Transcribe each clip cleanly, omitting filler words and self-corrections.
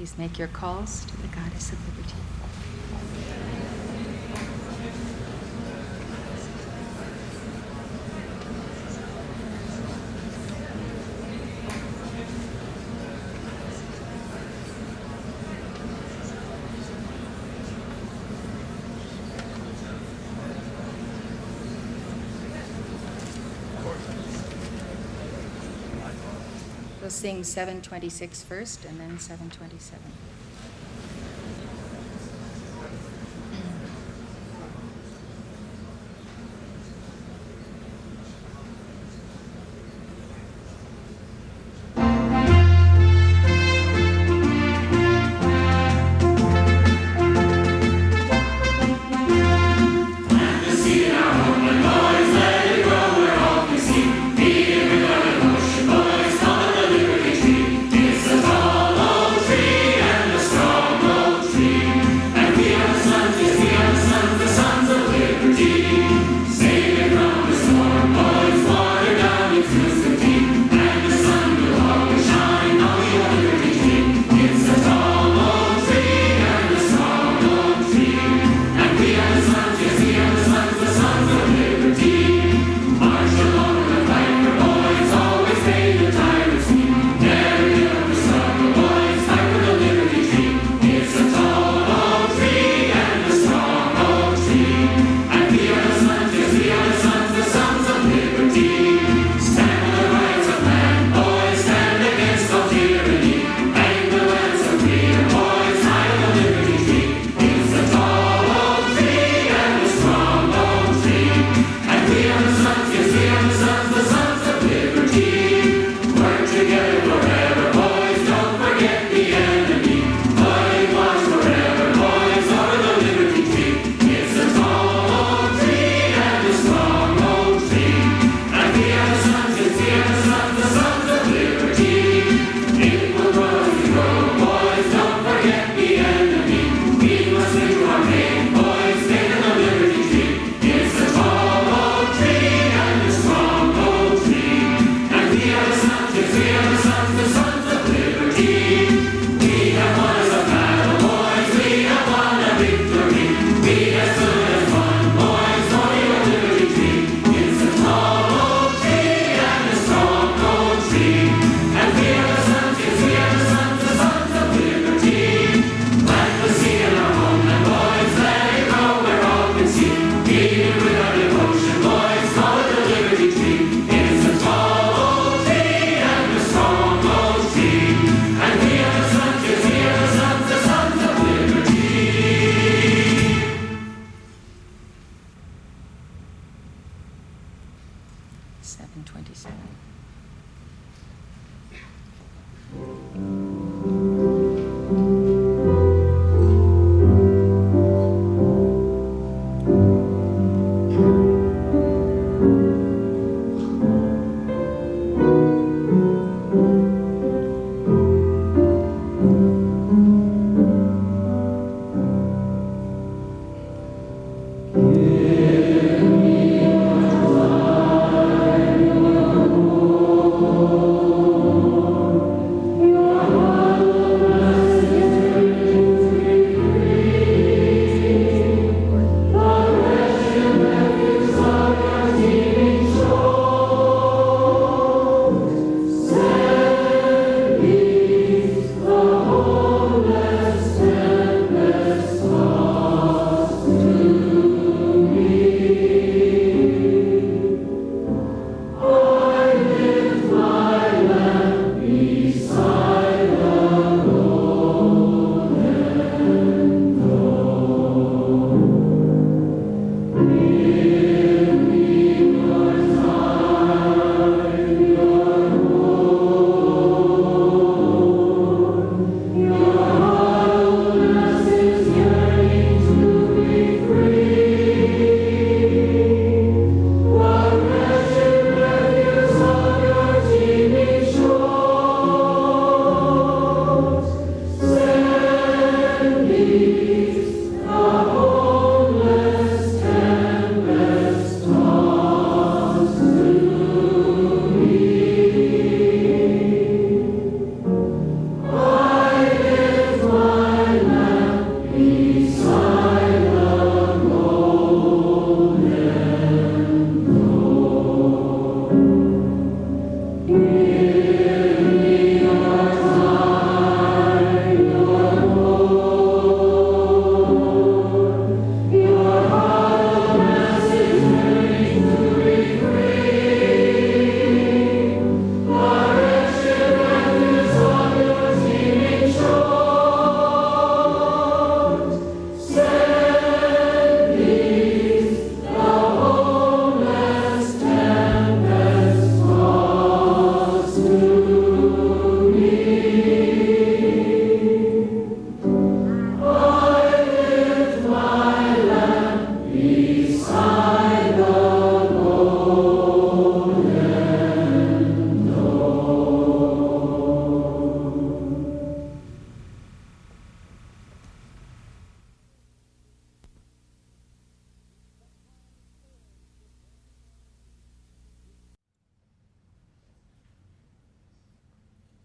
Please make your calls to the Goddess of Liberty. We'll sing 726 first and then 727.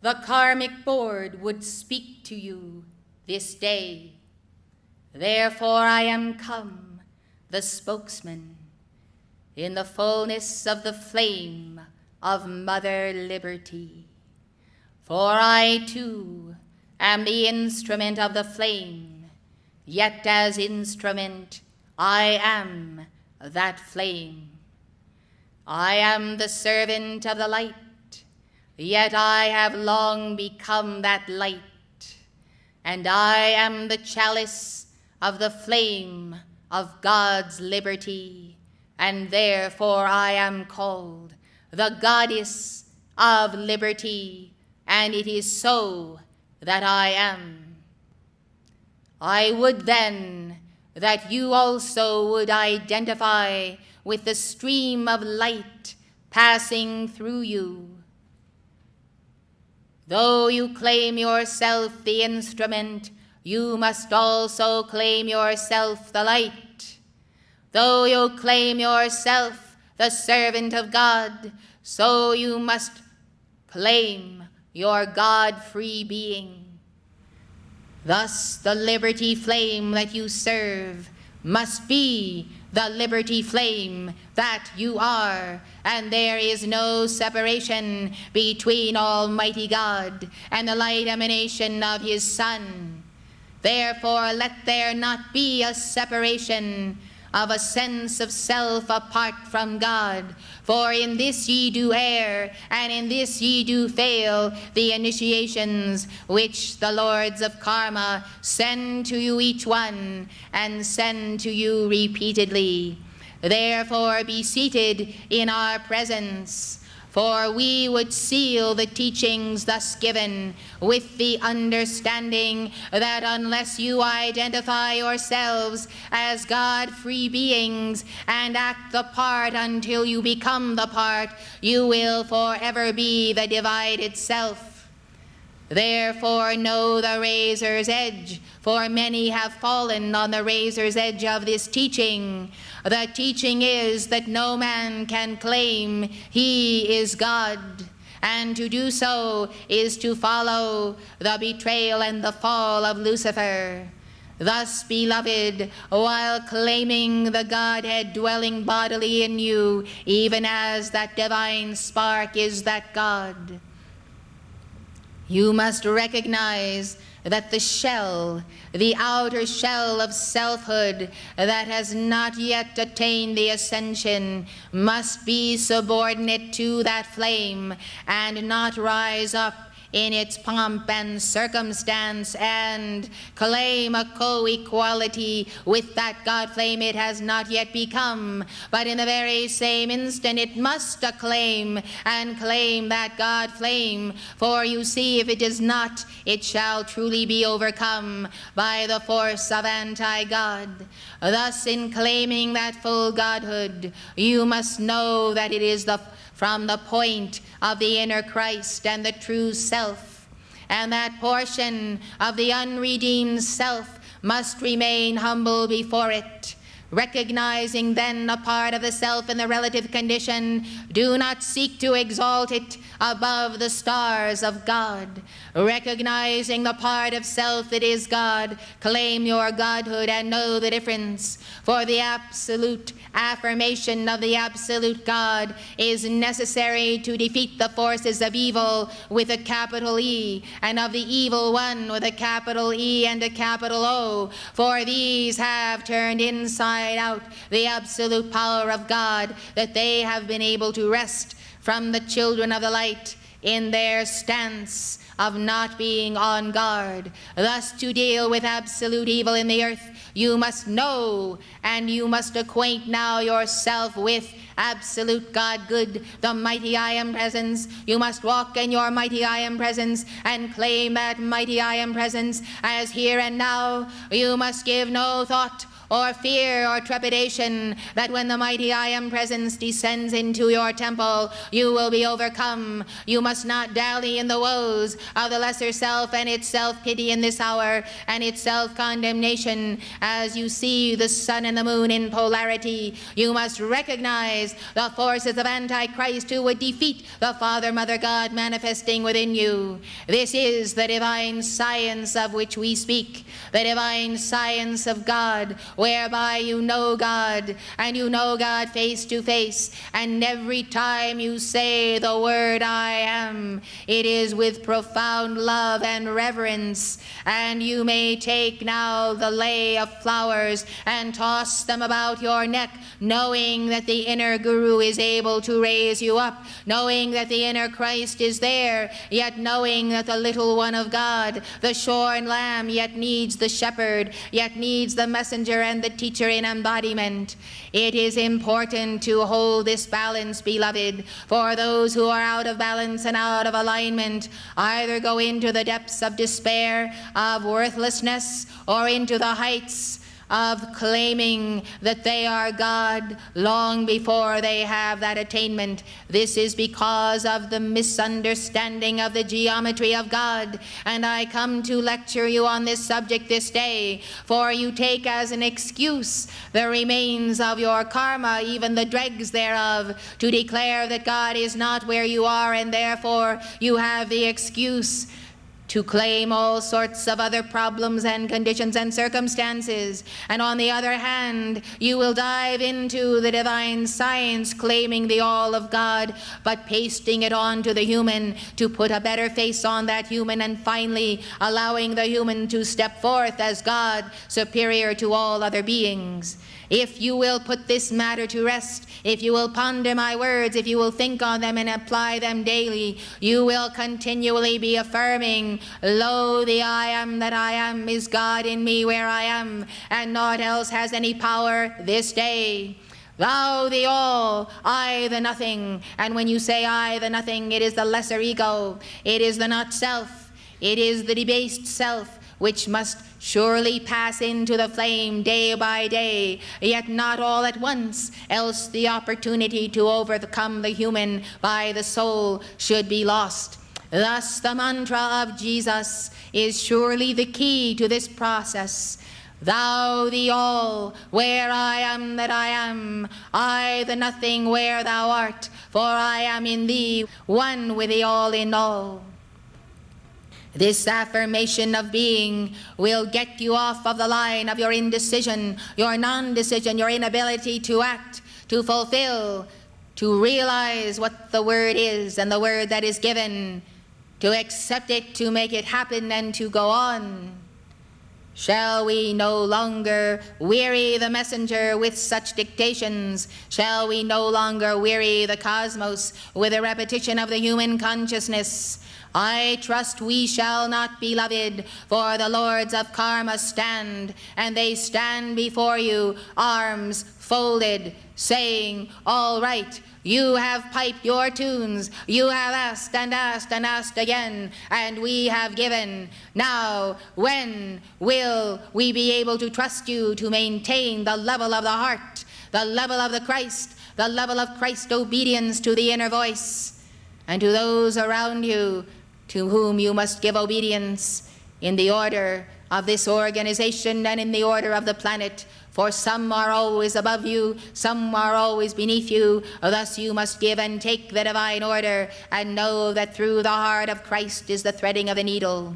the karmic board would speak to you this day. Therefore I am come, the spokesman, in the fullness of the flame of Mother Liberty. For I too am the instrument of the flame, yet as instrument I am that flame. I am the servant of the light, yet I have long become that light, and I am the chalice of the flame of God's liberty, and therefore I am called the goddess of liberty, and it is so that I am. I would then that you also would identify with the stream of light passing through you. Though you claim yourself the instrument, you must also claim yourself the light. Though you claim yourself the servant of God, so you must claim your God-free being. Thus, the liberty flame that you serve must be the liberty flame that you are, and there is no separation between Almighty God and the light emanation of His Son. Therefore, let there not be a separation of a sense of self apart from God, for in this ye do err, and in this ye do fail the initiations which the lords of karma send to you each one, and send to you repeatedly. Therefore be seated in our presence, for we would seal the teachings thus given with the understanding that unless you identify yourselves as God-free beings and act the part until you become the part, you will forever be the divided self. Therefore know the razor's edge, for many have fallen on the razor's edge of this teaching. The teaching is that no man can claim he is God, and to do so is to follow the betrayal and the fall of Lucifer. Thus, beloved, while claiming the Godhead dwelling bodily in you, even as that divine spark is that God, you must recognize that the shell, the outer shell of selfhood that has not yet attained the ascension, must be subordinate to that flame and not rise up in its pomp and circumstance and claim a co-equality with that God flame it has not yet become, but in the very same instant it must acclaim and claim that God flame, for you see, if it does not, it shall truly be overcome by the force of anti-God. Thus, in claiming that full Godhood, you must know that it is from the point of the inner Christ and the true self, and that portion of the unredeemed self must remain humble before it. Recognizing then a part of the self in the relative condition, do not seek to exalt it above the stars of God. Recognizing the part of self that is God, claim your Godhood and know the difference. For the absolute affirmation of the absolute God is necessary to defeat the forces of evil with a capital E, and of the evil one with a capital E and a capital O. For these have turned inside out the absolute power of God, that they have been able to wrest from the children of the light in their stance of not being on guard. Thus, to deal with absolute evil in the earth, you must know and you must acquaint now yourself with absolute God good, the mighty I am presence. You must walk in your mighty I am presence and claim that mighty I am presence as here and now. You must give no thought or fear or trepidation, that when the mighty I Am presence descends into your temple, you will be overcome. You must not dally in the woes of the lesser self and its self-pity in this hour and its self-condemnation. As you see the sun and the moon in polarity, you must recognize the forces of Antichrist who would defeat the Father, Mother, God manifesting within you. This is the divine science of which we speak, the divine science of God, whereby you know God, and you know God face to face. And every time you say the word I am, it is with profound love and reverence. And you may take now the lei of flowers and toss them about your neck, knowing that the inner Guru is able to raise you up, knowing that the inner Christ is there, yet knowing that the little one of God, the shorn lamb, yet needs the shepherd, yet needs the messenger and the teacher in embodiment. It is important to hold this balance, beloved, for those who are out of balance and out of alignment either go into the depths of despair, of worthlessness, or into the heights of claiming that they are God long before they have that attainment. This is because of the misunderstanding of the geometry of God. And I come to lecture you on this subject this day, for you take as an excuse the remains of your karma, even the dregs thereof, to declare that God is not where you are, and therefore you have the excuse to claim all sorts of other problems and conditions and circumstances. And on the other hand, you will dive into the divine science, claiming the all of God, but pasting it on to the human to put a better face on that human, and finally allowing the human to step forth as God, superior to all other beings. If you will put this matter to rest, if you will ponder my words, if you will think on them and apply them daily, you will continually be affirming, lo, the I am that I am is God in me where I am, and naught else has any power this day. Thou the all, I the nothing. And when you say I the nothing, it is the lesser ego, it is the not self, it is the debased self, which must surely pass into the flame day by day, yet not all at once, else the opportunity to overcome the human by the soul should be lost. Thus the mantra of Jesus is surely the key to this process. Thou the all, where I am that I am, I the nothing where thou art, for I am in thee, one with the all in all. This affirmation of being will get you off of the line of your indecision, your non-decision, your inability to act, to fulfill, to realize what the word is and the word that is given, to accept it, to make it happen, and to go on. Shall we no longer weary the messenger with such dictations? Shall we no longer weary the cosmos with a repetition of the human consciousness? I trust we shall not, beloved, for the lords of karma stand, and they stand before you, arms folded, saying, all right, you have piped your tunes, you have asked and asked and asked again, and we have given. Now, when will we be able to trust you to maintain the level of the heart, the level of the Christ, the level of Christ obedience to the inner voice, and to those around you to whom you must give obedience in the order of this organization and in the order of the planet? For some are always above you, some are always beneath you. Thus you must give and take the divine order, and know that through the heart of Christ is the threading of the needle.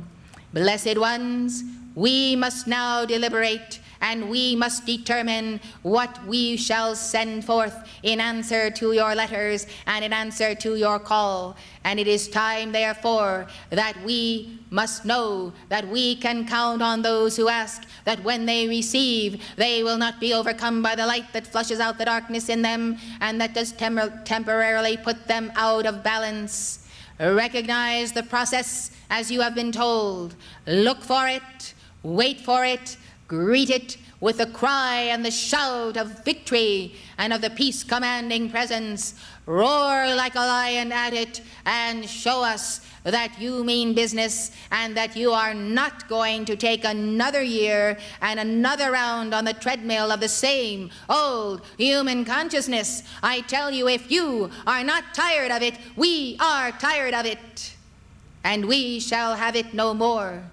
Blessed ones, we must now deliberate, and we must determine what we shall send forth in answer to your letters and in answer to your call. And it is time, therefore, that we must know that we can count on those who ask, that when they receive, they will not be overcome by the light that flushes out the darkness in them and that does temporarily put them out of balance. Recognize the process as you have been told. Look for it, wait for it, greet it with the cry and the shout of victory and of the peace-commanding presence. Roar like a lion at it and show us that you mean business and that you are not going to take another year and another round on the treadmill of the same old human consciousness. I tell you, if you are not tired of it, we are tired of it, and we shall have it no more.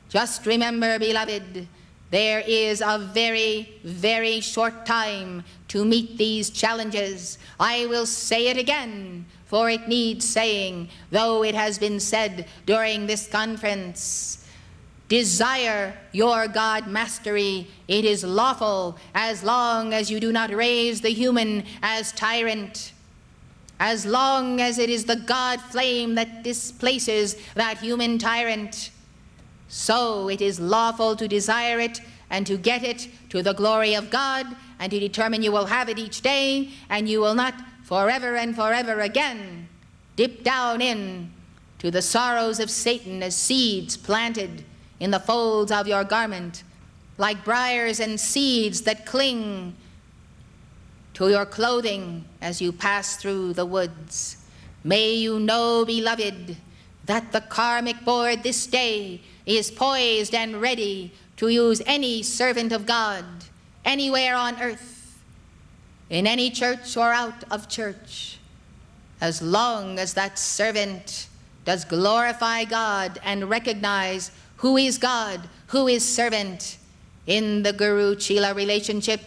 Just remember, beloved, there is a very, very short time to meet these challenges. I will say it again, for it needs saying, though it has been said during this conference. Desire your God mastery. It is lawful as long as you do not raise the human as tyrant. As long as it is the God flame that displaces that human tyrant. So it is lawful to desire it and to get it to the glory of God, and to determine you will have it each day, and you will not forever and forever again dip down in to the sorrows of Satan as seeds planted in the folds of your garment, like briars and seeds that cling to your clothing as you pass through the woods. May you know, beloved, that the karmic board this day is poised and ready to use any servant of God anywhere on earth, in any church or out of church, as long as that servant does glorify God and recognize who is God, who is servant in the Guru-Chela relationship,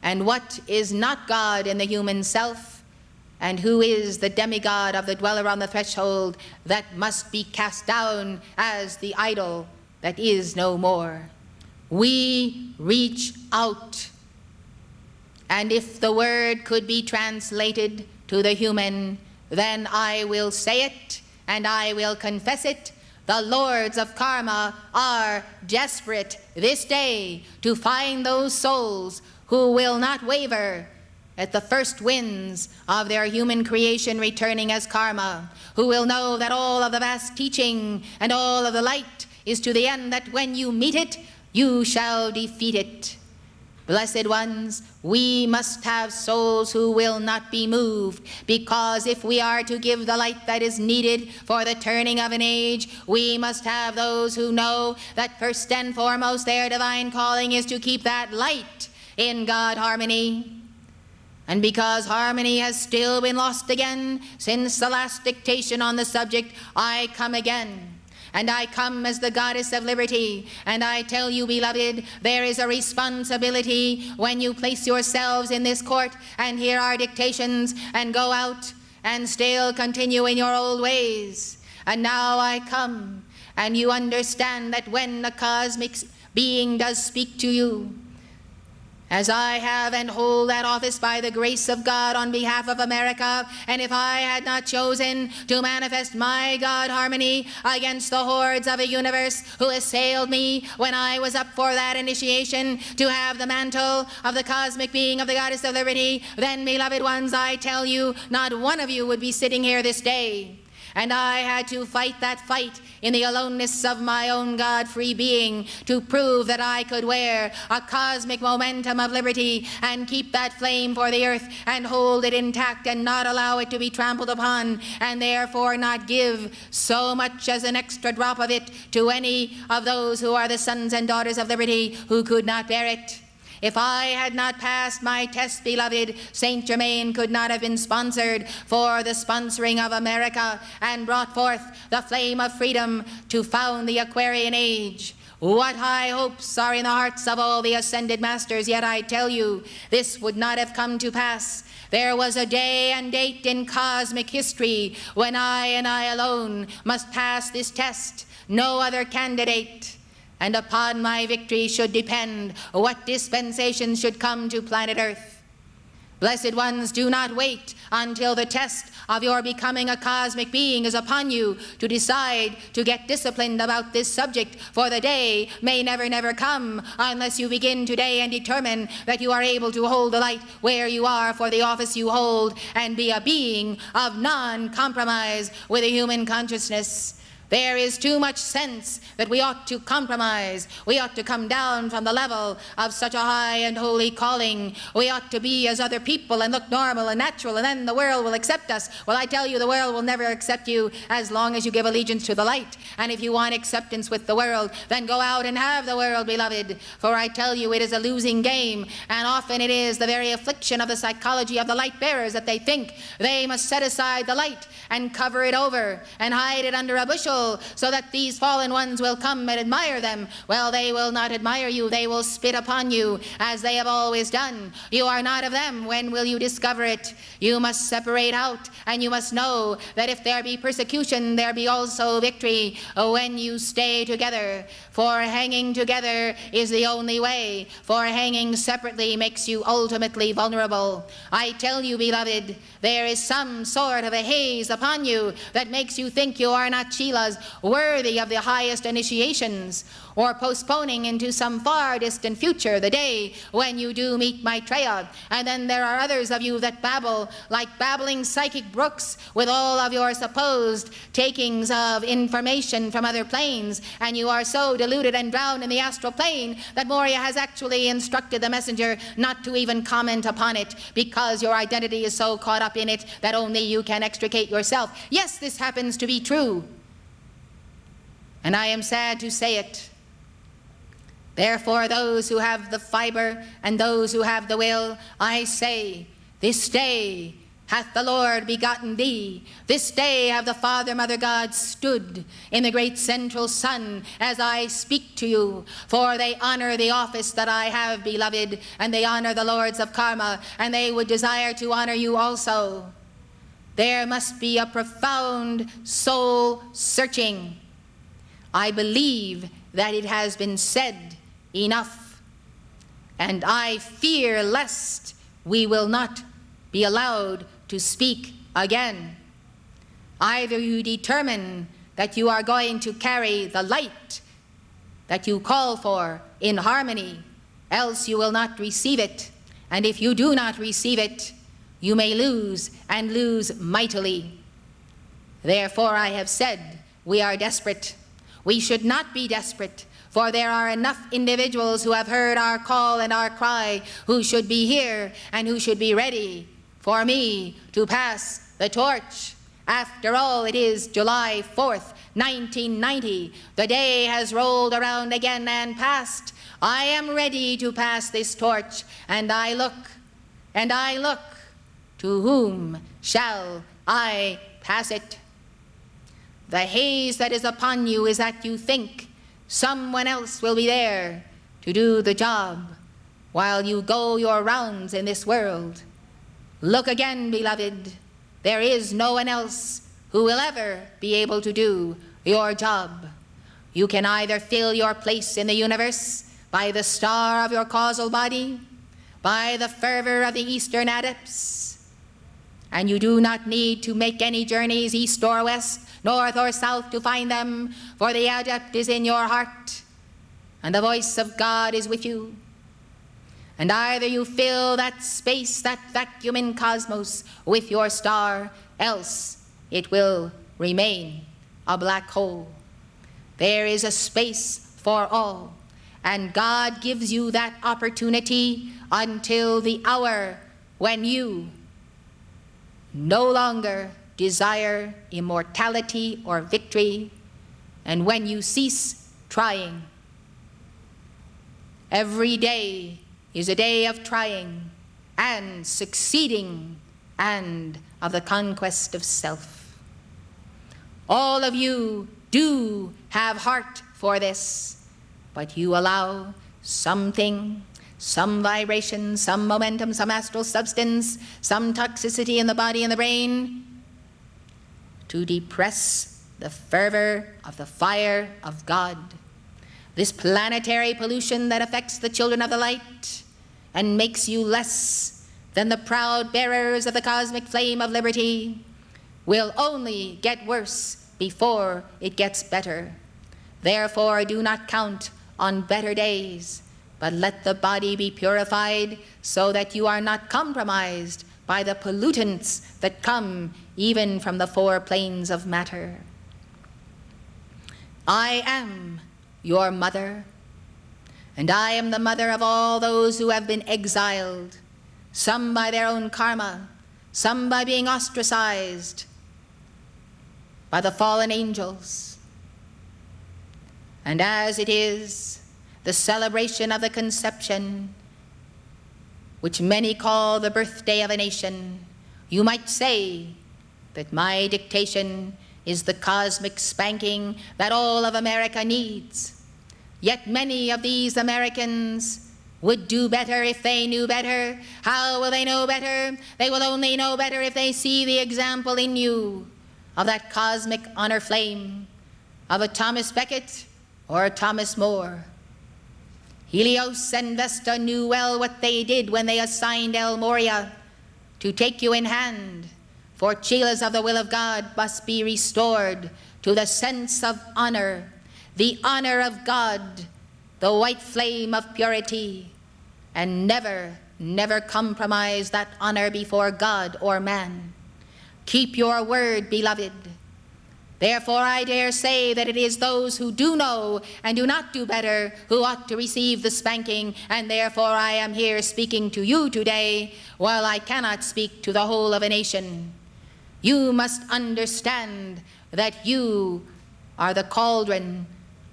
and what is not God in the human self, and who is the demigod of the dweller on the threshold that must be cast down as the idol that is no more. We reach out. And if the word could be translated to the human, then I will say it and I will confess it. The lords of karma are desperate this day to find those souls who will not waver at the first winds of their human creation returning as karma, who will know that all of the vast teaching and all of the light is to the end that when you meet it, you shall defeat it. Blessed ones, we must have souls who will not be moved, because if we are to give the light that is needed for the turning of an age, we must have those who know that first and foremost their divine calling is to keep that light in God harmony. And because harmony has still been lost again since the last dictation on the subject, I come again. And I come as the goddess of liberty, and I tell you, beloved, there is a responsibility when you place yourselves in this court and hear our dictations and go out and still continue in your old ways. And now I come, and you understand that when a cosmic being does speak to you, as I have and hold that office by the grace of God on behalf of America, and if I had not chosen to manifest my God harmony against the hordes of a universe who assailed me when I was up for that initiation to have the mantle of the cosmic being of the goddess of liberty, then, beloved ones, I tell you, not one of you would be sitting here this day. And I had to fight that fight in the aloneness of my own God-free being to prove that I could wear a cosmic momentum of liberty and keep that flame for the earth and hold it intact and not allow it to be trampled upon, and therefore not give so much as an extra drop of it to any of those who are the sons and daughters of liberty who could not bear it. If I had not passed my test, beloved, Saint Germain could not have been sponsored for the sponsoring of America and brought forth the flame of freedom to found the Aquarian age. What high hopes are in the hearts of all the ascended masters, yet I tell you, this would not have come to pass. There was a day and date in cosmic history when I and I alone must pass this test, no other candidate. And upon my victory should depend what dispensations should come to planet Earth. Blessed ones, do not wait until the test of your becoming a cosmic being is upon you to decide to get disciplined about this subject, for the day may never come unless you begin today and determine that you are able to hold the light where you are for the office you hold and be a being of non-compromise with a human consciousness. There is too much sense that we ought to compromise. We ought to come down from the level of such a high and holy calling. We ought to be as other people and look normal and natural, and then the world will accept us. Well, I tell you, the world will never accept you as long as you give allegiance to the light. And if you want acceptance with the world, then go out and have the world, beloved. For I tell you, it is a losing game, and often it is the very affliction of the psychology of the light bearers that they think they must set aside the light and cover it over and hide it under a bushel, so that these fallen ones will come and admire them. Well, they will not admire you. They will spit upon you, as they have always done. You are not of them. When will you discover it? You must separate out, and you must know that if there be persecution, there be also victory when you stay together. For hanging together is the only way, for hanging separately makes you ultimately vulnerable. I tell you, beloved, there is some sort of a haze upon you that makes you think you are not Sheilas, worthy of the highest initiations, or postponing into some far distant future the day when you do meet Maitreya. And then there are others of you that babble like babbling psychic brooks with all of your supposed takings of information from other planes, and you are so deluded and drowned in the astral plane that Moria has actually instructed the messenger not to even comment upon it, because your identity is so caught up in it that only you can extricate yourself. Yes, this happens to be true, and I am sad to say it. Therefore, those who have the fiber and those who have the will, I say, this day hath the Lord begotten thee. This day have the Father, Mother God stood in the great central sun as I speak to you. For they honor the office that I have, beloved, and they honor the lords of karma, and they would desire to honor you also. There must be a profound soul searching. I believe that it has been said enough, and I fear lest we will not be allowed to speak again. Either you determine that you are going to carry the light that you call for in harmony, else you will not receive it. And if you do not receive it, you may lose, and lose mightily. Therefore I have said, we are desperate. We should not be desperate, for there are enough individuals who have heard our call and our cry, who should be here and who should be ready for me to pass the torch. After all, it is July 4th, 1990. The day has rolled around again and passed. I am ready to pass this torch, and I look, to whom shall I pass it? The haze that is upon you is that you think someone else will be there to do the job while you go your rounds in this world. Look again, beloved. There is no one else who will ever be able to do your job. You can either fill your place in the universe by the star of your causal body, by the fervor of the Eastern adepts, and you do not need to make any journeys east or west, north or south to find them, for the adept is in your heart, and the voice of God is with you. And either you fill that space, that vacuum in cosmos, with your star, else it will remain a black hole. There is a space for all, and God gives you that opportunity until the hour when you no longer desire immortality or victory, and when you cease trying. Every day is a day of trying and succeeding and of the conquest of self. All of you do have heart for this, but you allow something, some vibration, some momentum, some astral substance, some toxicity in the body and the brain to depress the fervor of the fire of God. This planetary pollution that affects the children of the light and makes you less than the proud bearers of the cosmic flame of liberty will only get worse before it gets better. Therefore, do not count on better days, but let the body be purified so that you are not compromised by the pollutants that come even from the four planes of matter. I am your mother, and I am the mother of all those who have been exiled, some by their own karma, some by being ostracized by the fallen angels. And as it is the celebration of the conception, which many call the birthday of a nation, you might say that my dictation is the cosmic spanking that all of America needs. Yet many of these Americans would do better if they knew better. How will they know better? They will only know better if they see the example in you of that cosmic honor flame of a Thomas Becket or a Thomas More. Helios and Vesta knew well what they did when they assigned El Moria to take you in hand, for chelas of the will of God must be restored to the sense of honor, the honor of God, the white flame of purity, and never, never compromise that honor before God or man. Keep your word, beloved. Therefore, I dare say that it is those who do know and do not do better who ought to receive the spanking, and therefore I am here speaking to you today, while I cannot speak to the whole of a nation. You must understand that you are the cauldron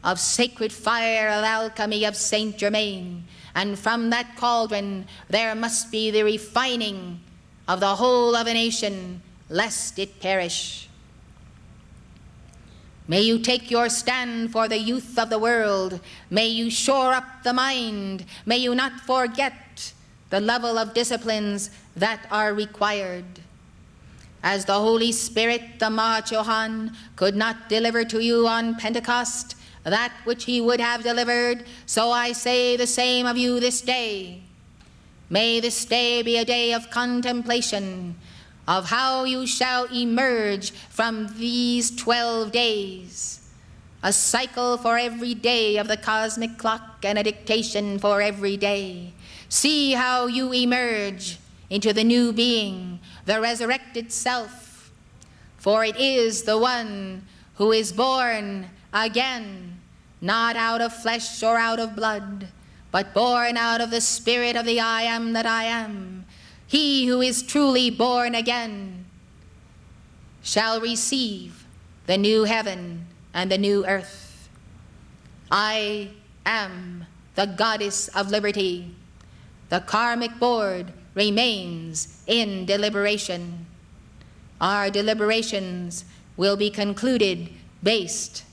of sacred fire of alchemy of Saint Germain, and from that cauldron there must be the refining of the whole of a nation, lest it perish. May you take your stand for the youth of the world. May you shore up the mind. May you not forget the level of disciplines that are required. As the Holy Spirit, the Mahachohan, could not deliver to you on Pentecost that which he would have delivered, so I say the same of you this day. May this day be a day of contemplation, of how you shall emerge from these 12 days, a cycle for every day of the cosmic clock and a dictation for every day. See how you emerge into the new being, the resurrected self, for it is the one who is born again, not out of flesh or out of blood, but born out of the spirit of the I am that I am. He who is truly born again shall receive the new heaven and the new earth. I am the goddess of liberty. The karmic board remains in deliberation. Our deliberations will be concluded based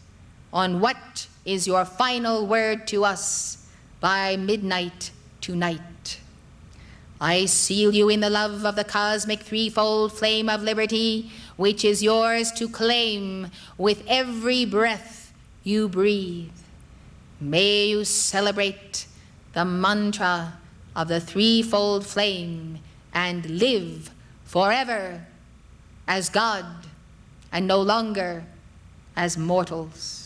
on what is your final word to us by midnight tonight. I seal you in the love of the cosmic threefold flame of liberty, which is yours to claim with every breath you breathe. May you celebrate the mantra of the threefold flame and live forever as God and no longer as mortals.